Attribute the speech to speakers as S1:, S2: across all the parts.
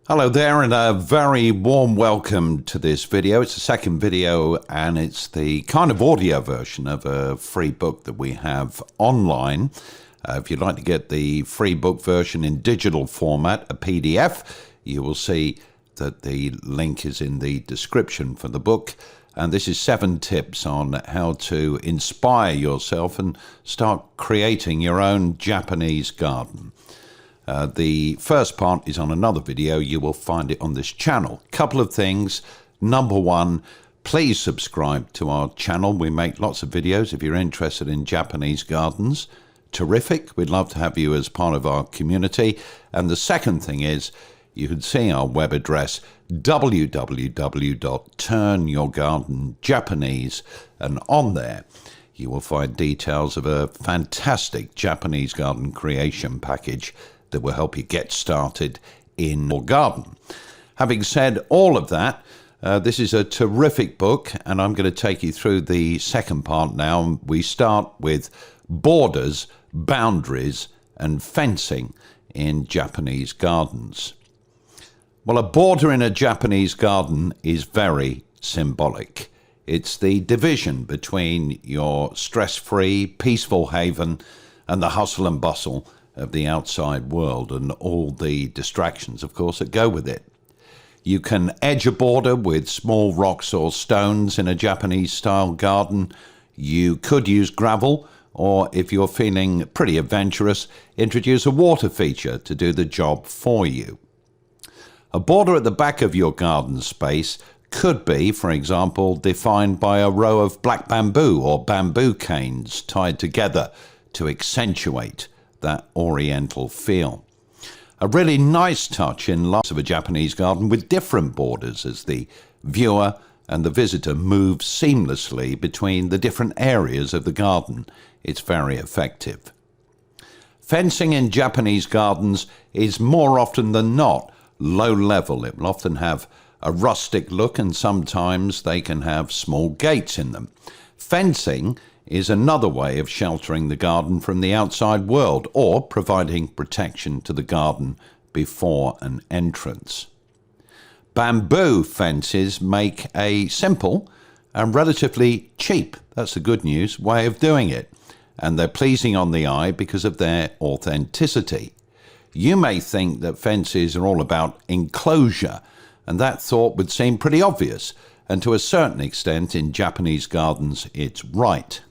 S1: Hello there, and a very warm welcome to this video. It's the second video, and it's the kind of audio version of a free book that we have online. If you'd like to get the free book version in digital format, a PDF, you will see that the link is in the description for the book. And this is 7 tips on how to inspire yourself and start creating your own Japanese garden. The first part is on another video. You will find it on this channel. Couple of things. Number one, please subscribe to our channel. We make lots of videos if you're interested in Japanese gardens. Terrific. We'd love to have you as part of our community. And the second thing is, you can see our web address, www.turnyourgardenjapanese, and on there you will find details of a fantastic Japanese garden creation package that will help you get started in your garden. Having said all of that, this is a terrific book, and I'm going to take you through the second part now. We start with borders, boundaries, and fencing in Japanese gardens. Well, a border in a Japanese garden is very symbolic. It's the division between your stress-free, peaceful haven and the hustle and bustle of the outside world and all the distractions, of course, that go with it. You can edge a border with small rocks or stones in a Japanese-style garden. You could use gravel, or if you're feeling pretty adventurous, introduce a water feature to do the job for you. A border at the back of your garden space could be, for example, defined by a row of black bamboo or bamboo canes tied together to accentuate that oriental feel. A really nice touch in lots of a Japanese garden with different borders as the viewer and the visitor move seamlessly between the different areas of the garden. It's very effective. Fencing in Japanese gardens is more often than not low level. It will often have a rustic look, and sometimes they can have small gates in them. Fencing is another way of sheltering the garden from the outside world or providing protection to the garden before an entrance. Bamboo fences make a simple and relatively cheap, that's the good news, way of doing it, and they're pleasing on the eye because of their authenticity. You may think that fences are all about enclosure, and that thought would seem pretty obvious, and to a certain extent in Japanese gardens it's right.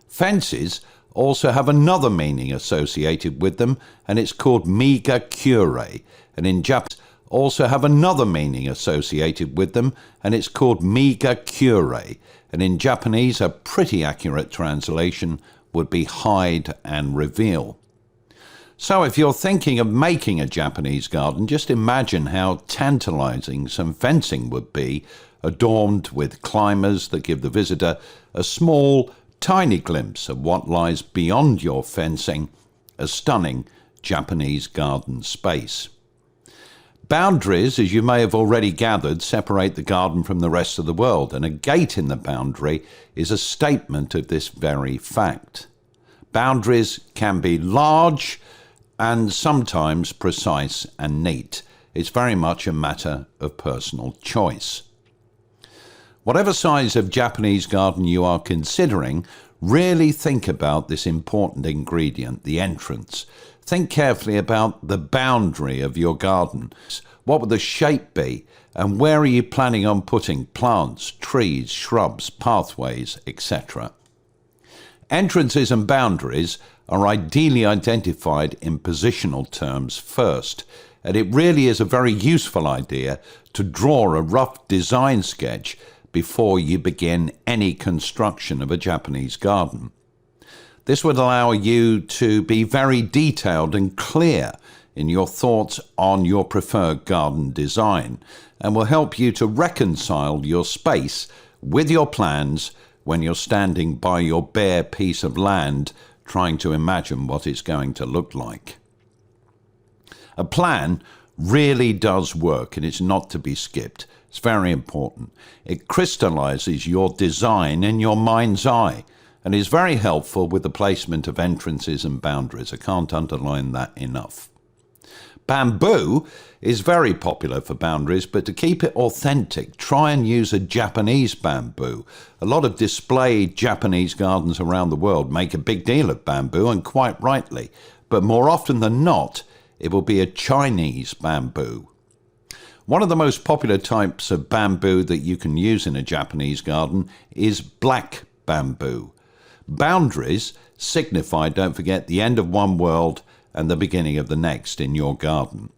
S1: Fences also have another meaning associated with them, and it's called migakure, and in Japanese also have another meaning associated with them, and it's called migakure, and in Japanese a pretty accurate translation would be hide and reveal. So if you're thinking of making a Japanese garden, just imagine how tantalizing some fencing would be, adorned with climbers that give the visitor a small, tiny glimpse of what lies beyond your fencing, a stunning Japanese garden space. Boundaries, as you may have already gathered, separate the garden from the rest of the world, and a gate in the boundary is a statement of this very fact. Boundaries can be large and sometimes precise and neat. It's very much a matter of personal choice. Whatever size of Japanese garden you are considering, really think about this important ingredient, the entrance. Think carefully about the boundary of your garden. What would the shape be, and where are you planning on putting plants, trees, shrubs, pathways, etc.? Entrances and boundaries are ideally identified in positional terms first, and it really is a very useful idea to draw a rough design sketch before you begin any construction of a Japanese garden. This would allow you to be very detailed and clear in your thoughts on your preferred garden design, and will help you to reconcile your space with your plans when you're standing by your bare piece of land trying to imagine what it's going to look like. A plan really does work, and it's not to be skipped. It's very important. It crystallizes your design in your mind's eye and is very helpful with the placement of entrances and boundaries. I can't underline that enough. Bamboo is very popular for boundaries, but to keep it authentic, try and use a Japanese bamboo. A lot of displayed Japanese gardens around the world make a big deal of bamboo, and quite rightly. But more often than not, it will be a Chinese bamboo. One of the most popular types of bamboo that you can use in a Japanese garden is black bamboo. Boundaries signify, don't forget, the end of one world and the beginning of the next in your garden.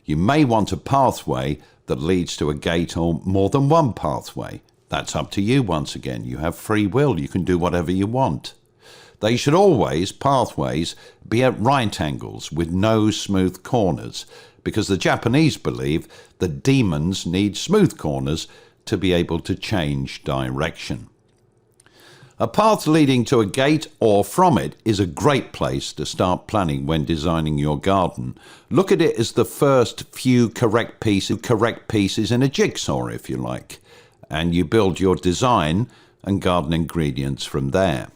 S1: You may want a pathway that leads to a gate or more than one pathway. That's up to you once again. You have free will. You can do whatever you want. They should always, pathways, be at right angles with no smooth corners, because the Japanese believe that demons need smooth corners to be able to change direction. A path leading to a gate or from it is a great place to start planning when designing your garden. Look at it as the first few correct pieces in a jigsaw, if you like, and you build your design and garden ingredients from there.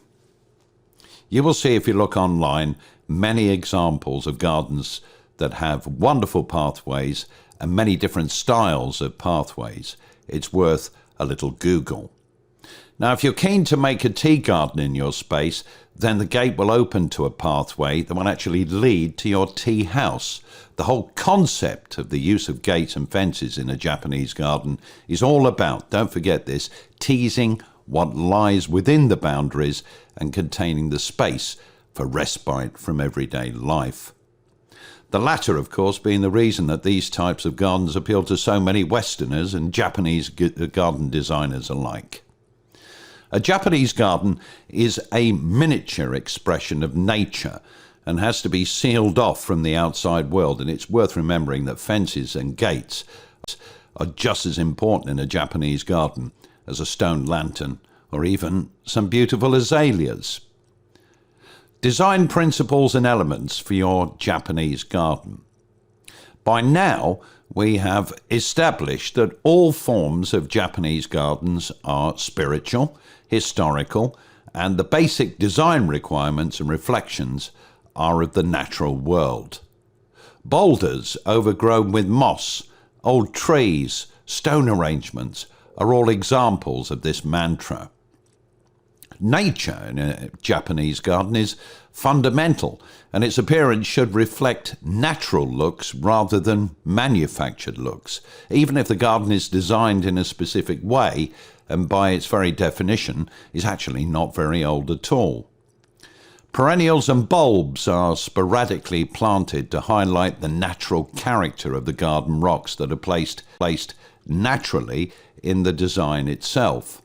S1: You will see, if you look online, many examples of gardens that have wonderful pathways and many different styles of pathways. It's worth a little Google. Now, if you're keen to make a tea garden in your space, then the gate will open to a pathway that will actually lead to your tea house. The whole concept of the use of gates and fences in a Japanese garden is all about, don't forget this, teasing what lies within the boundaries and containing the space for respite from everyday life. The latter, of course, being the reason that these types of gardens appeal to so many Westerners and Japanese garden designers alike. A Japanese garden is a miniature expression of nature and has to be sealed off from the outside world, and it's worth remembering that fences and gates are just as important in a Japanese garden as a stone lantern or even some beautiful azaleas. Design principles and elements for your Japanese garden. By now, we have established that all forms of Japanese gardens are spiritual, historical, and the basic design requirements and reflections are of the natural world. Boulders overgrown with moss, old trees, stone arrangements are all examples of this mantra. Nature in a Japanese garden is fundamental, and its appearance should reflect natural looks rather than manufactured looks, even if the garden is designed in a specific way and by its very definition is actually not very old at all. Perennials and bulbs are sporadically planted to highlight the natural character of the garden rocks that are placed naturally in the design itself.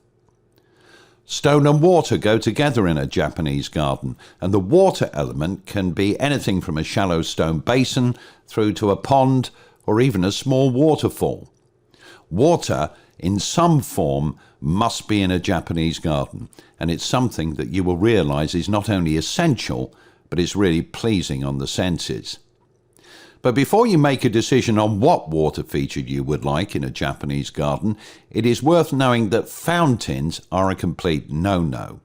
S1: Stone and water go together in a Japanese garden, and the water element can be anything from a shallow stone basin through to a pond or even a small waterfall. Water in some form must be in a Japanese garden, and it's something that you will realize is not only essential, but is really pleasing on the senses. But before you make a decision on what water feature you would like in a Japanese garden, it is worth knowing that fountains are a complete no-no.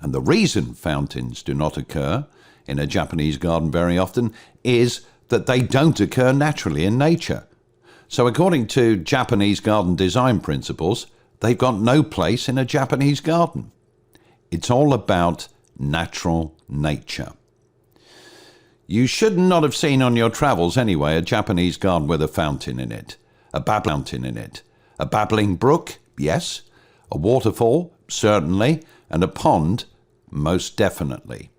S1: And the reason fountains do not occur in a Japanese garden very often is that they don't occur naturally in nature. So according to Japanese garden design principles, they've got no place in a Japanese garden. It's all about natural nature. You should not have seen on your travels anyway a Japanese garden with a fountain in it, a babbling brook, yes, a waterfall, certainly, and a pond, most definitely.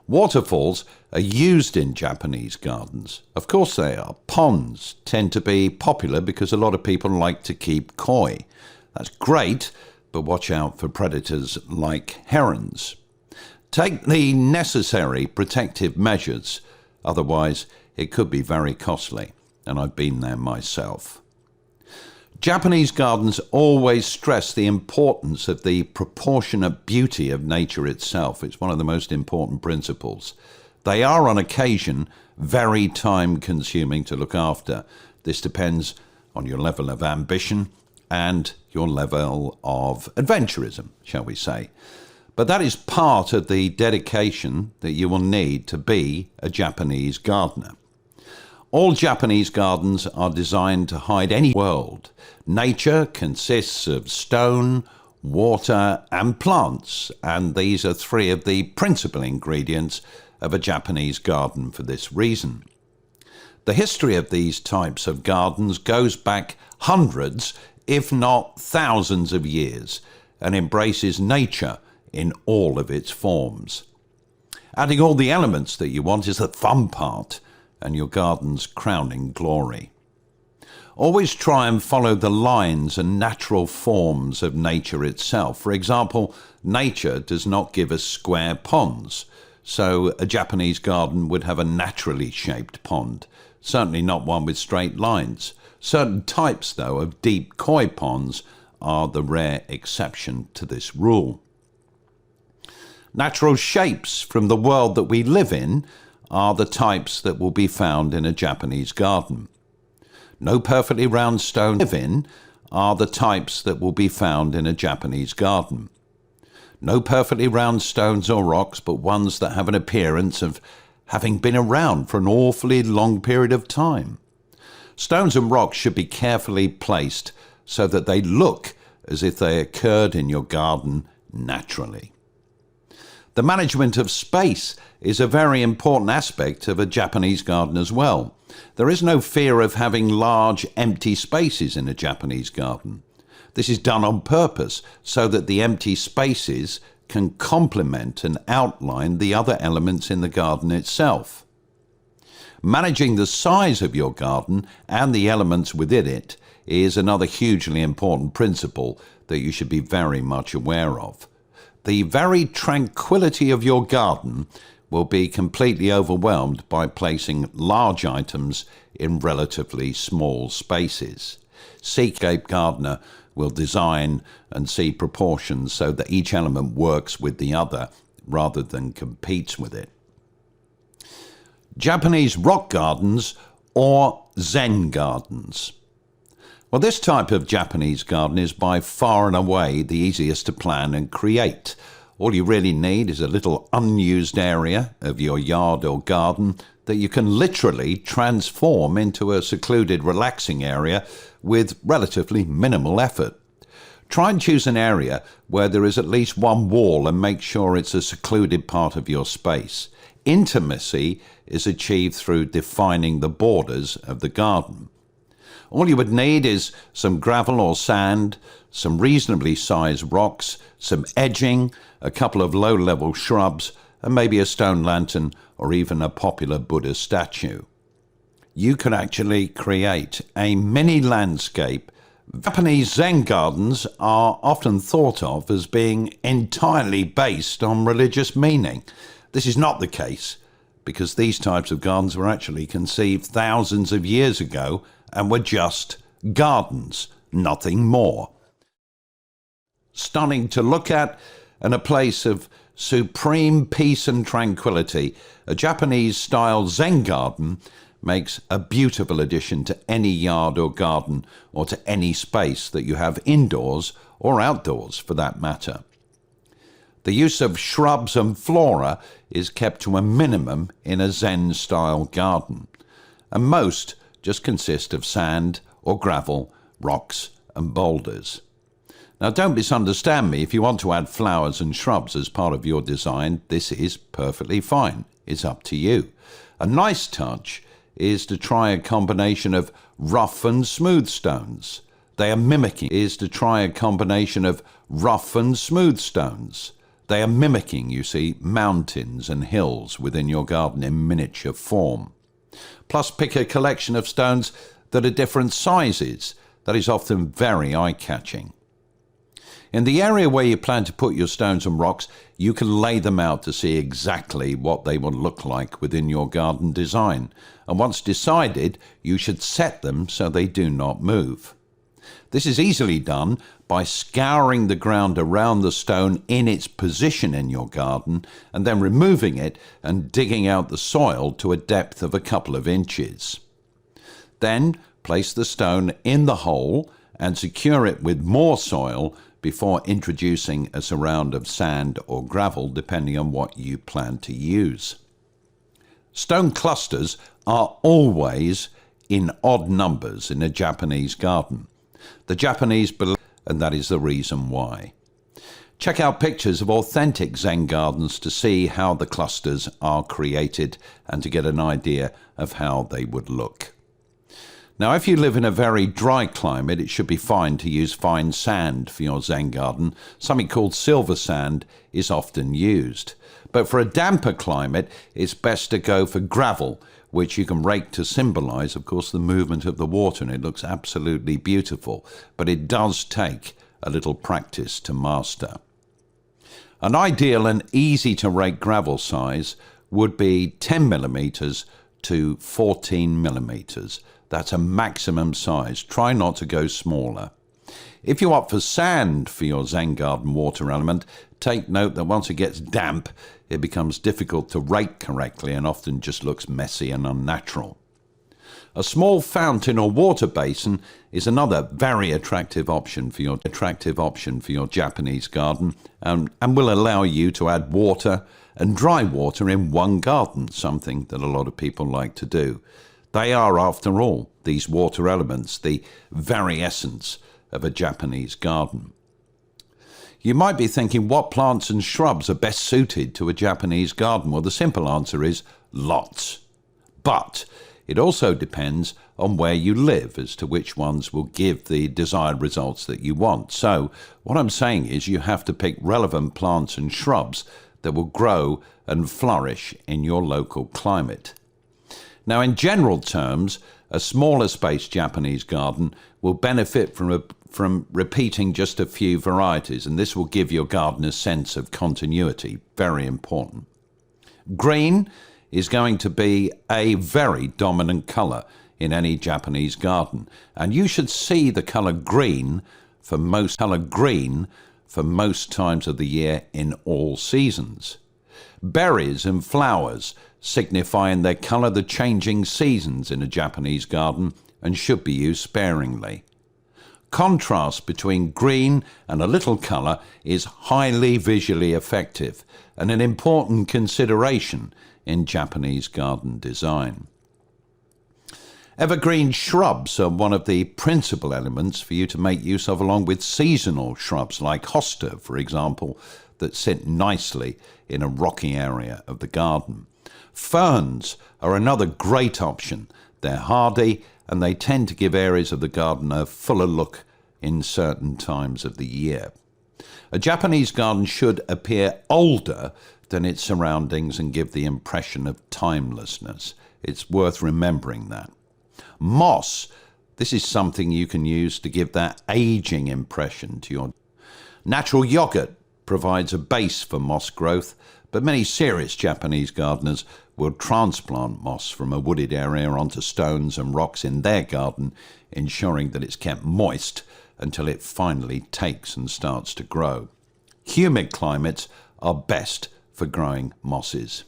S1: Waterfalls are used in Japanese gardens. Of course they are. Ponds tend to be popular because a lot of people like to keep koi. That's great, but watch out for predators like herons. Take the necessary protective measures, otherwise it could be very costly, and I've been there myself. Japanese gardens always stress the importance of the proportionate beauty of nature itself. It's one of the most important principles. They are on occasion very time-consuming to look after. This depends on your level of ambition and your level of adventurism, shall we say. But that is part of the dedication that you will need to be a Japanese gardener. All Japanese gardens are designed to hide any world. Nature consists of stone, water, and plants, and these are three of the principal ingredients of a Japanese garden for this reason. The history of these types of gardens goes back hundreds, if not thousands of years, and embraces nature in all of its forms. Adding all the elements that you want is the fun part, and your garden's crowning glory. Always try and follow the lines and natural forms of nature itself. For example, nature does not give us square ponds, so a Japanese garden would have a naturally shaped pond, certainly not one with straight lines. Certain types, though, of deep koi ponds are the rare exception to this rule. Natural shapes from the world that we live in are the types that will be found in a Japanese garden. No perfectly round stones live in are the types that will be found in a Japanese garden. No perfectly round stones or rocks, but ones that have an appearance of having been around for an awfully long period of time. Stones and rocks should be carefully placed so that they look as if they occurred in your garden naturally. The management of space is a very important aspect of a Japanese garden as well. There is no fear of having large empty spaces in a Japanese garden. This is done on purpose so that the empty spaces can complement and outline the other elements in the garden itself. Managing the size of your garden and the elements within it is another hugely important principle that you should be very much aware of. The very tranquility of your garden will be completely overwhelmed by placing large items in relatively small spaces. Seascape gardener will design and see proportions so that each element works with the other rather than competes with it. Japanese rock gardens or Zen gardens. Well, this type of Japanese garden is by far and away the easiest to plan and create. All you really need is a little unused area of your yard or garden that you can literally transform into a secluded, relaxing area with relatively minimal effort. Try and choose an area where there is at least one wall and make sure it's a secluded part of your space. Intimacy is achieved through defining the borders of the garden. All you would need is some gravel or sand, some reasonably sized rocks, some edging, a couple of low-level shrubs, and maybe a stone lantern or even a popular Buddha statue. You can actually create a mini landscape. Japanese Zen gardens are often thought of as being entirely based on religious meaning. This is not the case, because these types of gardens were actually conceived thousands of years ago and were just gardens, nothing more. Stunning to look at and a place of supreme peace and tranquility, a Japanese-style Zen garden makes a beautiful addition to any yard or garden or to any space that you have indoors or outdoors for that matter. The use of shrubs and flora is kept to a minimum in a Zen-style garden, and most just consist of sand or gravel, rocks and boulders. Now, don't misunderstand me. If you want to add flowers and shrubs as part of your design, this is perfectly fine. It's up to you. A nice touch is to try a combination of rough and smooth stones. They are mimicking you see, mountains and hills within your garden in miniature form. Plus, pick a collection of stones that are different sizes. That is often very eye-catching. In the area where you plan to put your stones and rocks, you can lay them out to see exactly what they will look like within your garden design. And once decided, you should set them so they do not move. This is easily done by scouring the ground around the stone in its position in your garden and then removing it and digging out the soil to a depth of a couple of inches. Then place the stone in the hole and secure it with more soil before introducing a surround of sand or gravel depending on what you plan to use. Stone clusters are always in odd numbers in a Japanese garden. The Japanese believe, and that is the reason why. Check out pictures of authentic Zen gardens to see how the clusters are created and to get an idea of how they would look. Now, if you live in a very dry climate, it should be fine to use fine sand for your Zen garden. Something called silver sand is often used. But for a damper climate, it's best to go for gravel, which you can rake to symbolize, of course, the movement of the water, and it looks absolutely beautiful. But it does take a little practice to master. An ideal and easy to rake gravel size would be 10 millimeters to 14 millimeters. That's a maximum size. Try not to go smaller. If you opt for sand for your Zen garden water element, take note that once it gets damp, it becomes difficult to rake correctly and often just looks messy and unnatural. A small fountain or water basin is another very attractive option for your Japanese garden, and will allow you to add water and dry water in one garden, something that a lot of people like to do. They are, after all, these water elements, the very essence of a Japanese garden. You might be thinking, what plants and shrubs are best suited to a Japanese garden? Well, the simple answer is lots. But it also depends on where you live as to which ones will give the desired results that you want. So what I'm saying is you have to pick relevant plants and shrubs that will grow and flourish in your local climate. Now, in general terms, a smaller space Japanese garden will benefit from repeating just a few varieties, and this will give your garden a sense of continuity. Very important. Green is going to be a very dominant color in any Japanese garden, and you should see the color green for most times of the year in all seasons. Berries and flowers signifying their color the changing seasons in a Japanese garden and should be used sparingly. Contrast between green and a little color is highly visually effective and an important consideration in Japanese garden design. Evergreen shrubs are one of the principal elements for you to make use of, along with seasonal shrubs like hosta, for example, that sit nicely in a rocky area of the garden. Ferns are another great option. They're hardy and they tend to give areas of the garden a fuller look in certain times of the year. A Japanese garden should appear older than its surroundings and give the impression of timelessness. It's worth remembering that. Moss, this is something you can use to give that aging impression to your natural yogurt provides a base for moss growth, but many serious Japanese gardeners will transplant moss from a wooded area onto stones and rocks in their garden, ensuring that it's kept moist until it finally takes and starts to grow. Humid climates are best for growing mosses.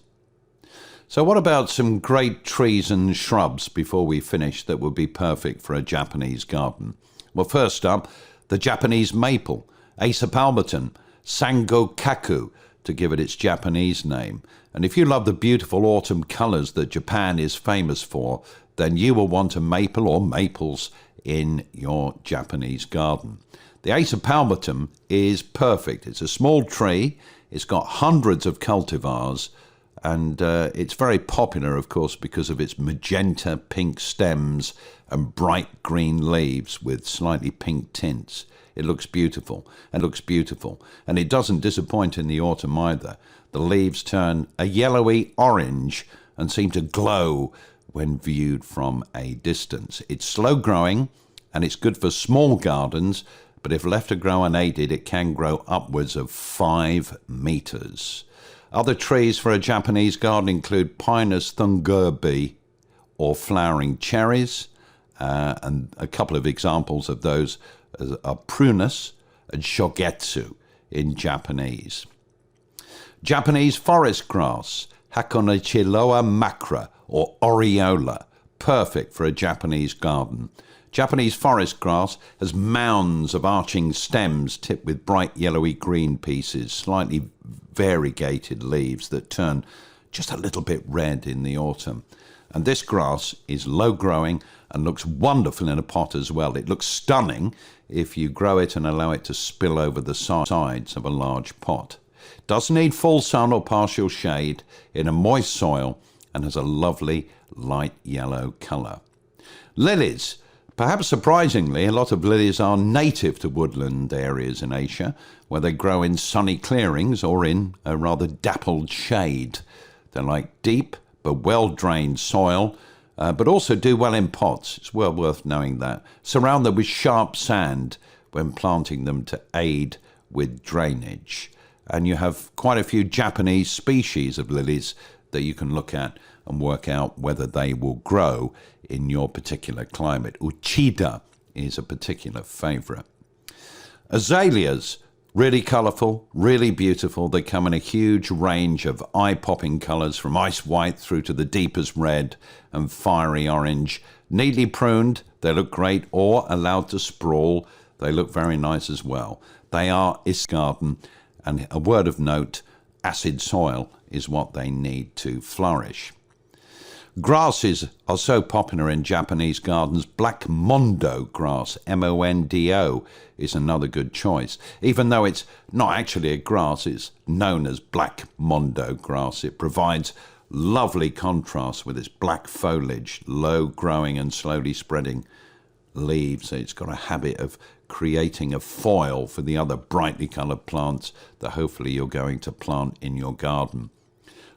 S1: So what about some great trees and shrubs before we finish that would be perfect for a Japanese garden? Well, first up, the Japanese maple, Acer palmatum, Sangokaku, to give it its Japanese name. And if you love the beautiful autumn colors that Japan is famous for, then you will want a maple or maples in your Japanese garden. The Acer palmatum is perfect. It's a small tree. It's got hundreds of cultivars, and it's very popular, of course, because of its magenta pink stems and bright green leaves with slightly pink tints. It looks beautiful, and it doesn't disappoint in the autumn either. The leaves turn a yellowy orange and seem to glow when viewed from a distance. It's slow growing, and it's good for small gardens, but if left to grow unaided, it can grow upwards of 5 meters. Other trees for a Japanese garden include Pinus thunbergi, or flowering cherries, and a couple of examples of those are prunus and shogetsu in Japanese. Japanese forest grass, Hakonichiloa macra, or aureola, perfect for a Japanese garden. Japanese forest grass has mounds of arching stems tipped with bright yellowy green pieces, slightly variegated leaves that turn just a little bit red in the autumn. And this grass is low growing and looks wonderful in a pot as well. It looks stunning if you grow it and allow it to spill over the sides of a large pot. It doesn't need full sun or partial shade, in a moist soil, and has a lovely light yellow colour. Lilies. Perhaps surprisingly, a lot of lilies are native to woodland areas in Asia, where they grow in sunny clearings or in a rather dappled shade. They like deep but well-drained soil, but also do well in pots. It's well worth knowing that. Surround them with sharp sand when planting them to aid with drainage. And you have quite a few Japanese species of lilies that you can look at and work out whether they will grow in your particular climate. Uchida is a particular favourite. Azaleas, really colourful, really beautiful. They come in a huge range of eye-popping colours, from ice white through to the deepest red and fiery orange. Neatly pruned, they look great, or allowed to sprawl, they look very nice as well. They are garden, and a word of note, acid soil is what they need to flourish. Grasses are so popular in Japanese gardens. Black Mondo grass, M-O-N-D-O, is another good choice. Even though it's not actually a grass, it's known as Black Mondo grass. It provides lovely contrast with its black foliage, low growing and slowly spreading leaves. It's got a habit of creating a foil for the other brightly coloured plants that hopefully you're going to plant in your garden.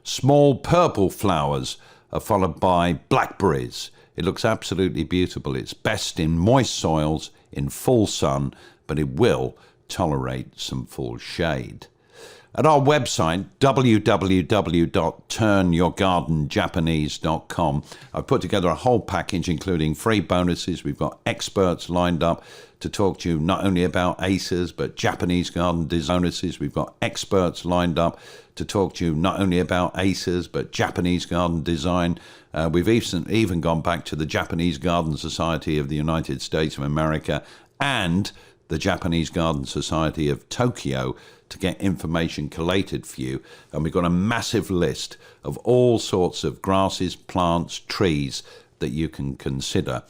S1: Small purple flowers are followed by blackberries. It looks absolutely beautiful. It's best in moist soils, in full sun, but it will tolerate some full shade. At our website, www.turnyourgardenjapanese.com, I've put together a whole package including free bonuses. We've got experts lined up to talk to you not only about ACEs, but Japanese garden bonuses. We've got experts lined up to talk to you not only about ACEs, but Japanese garden design. We've even gone back to the Japanese Garden Society of the United States of America and the Japanese Garden Society of Tokyo to get information collated for you. And we've got a massive list of all sorts of grasses, plants, trees that you can consider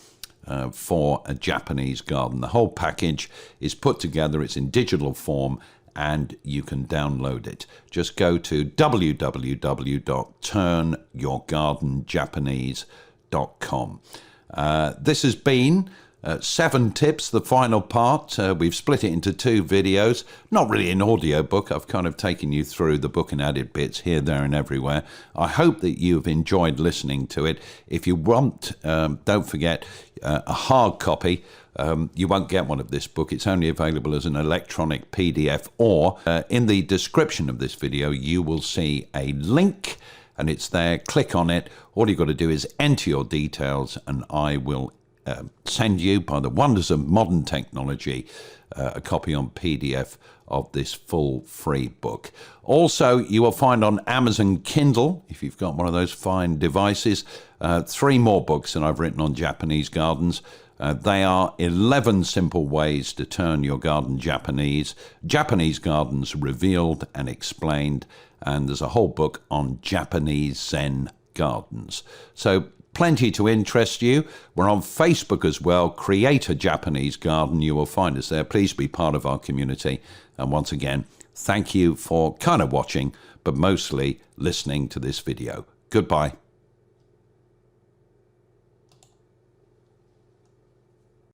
S1: for a Japanese garden. The whole package is put together, it's in digital form, and you can download it. Just go to www.turnyourgardenjapanese.com. This has been 7 tips, the final part. We've split it into 2 videos. Not really an audio book. I've kind of taken you through the book and added bits here, there and everywhere. I hope that you've enjoyed listening to it. If you want, don't forget a hard copy. You won't get one of this book. It's only available as an electronic PDF, or in the description of this video you will see a link and it's there. Click on it. All you've got to do is enter your details and I will send you, by the wonders of modern technology, a copy on PDF of this full free book. Also, you will find on Amazon Kindle, if you've got one of those fine devices, 3 more books that I've written on Japanese gardens. They are 11 simple ways to turn your garden Japanese, Japanese gardens revealed and explained, and there's a whole book on Japanese Zen gardens. So plenty to interest you. We're on Facebook as well. Create a Japanese Garden. You will find us there. Please be part of our community. And once again, thank you for kind of watching, but mostly listening to this video. Goodbye.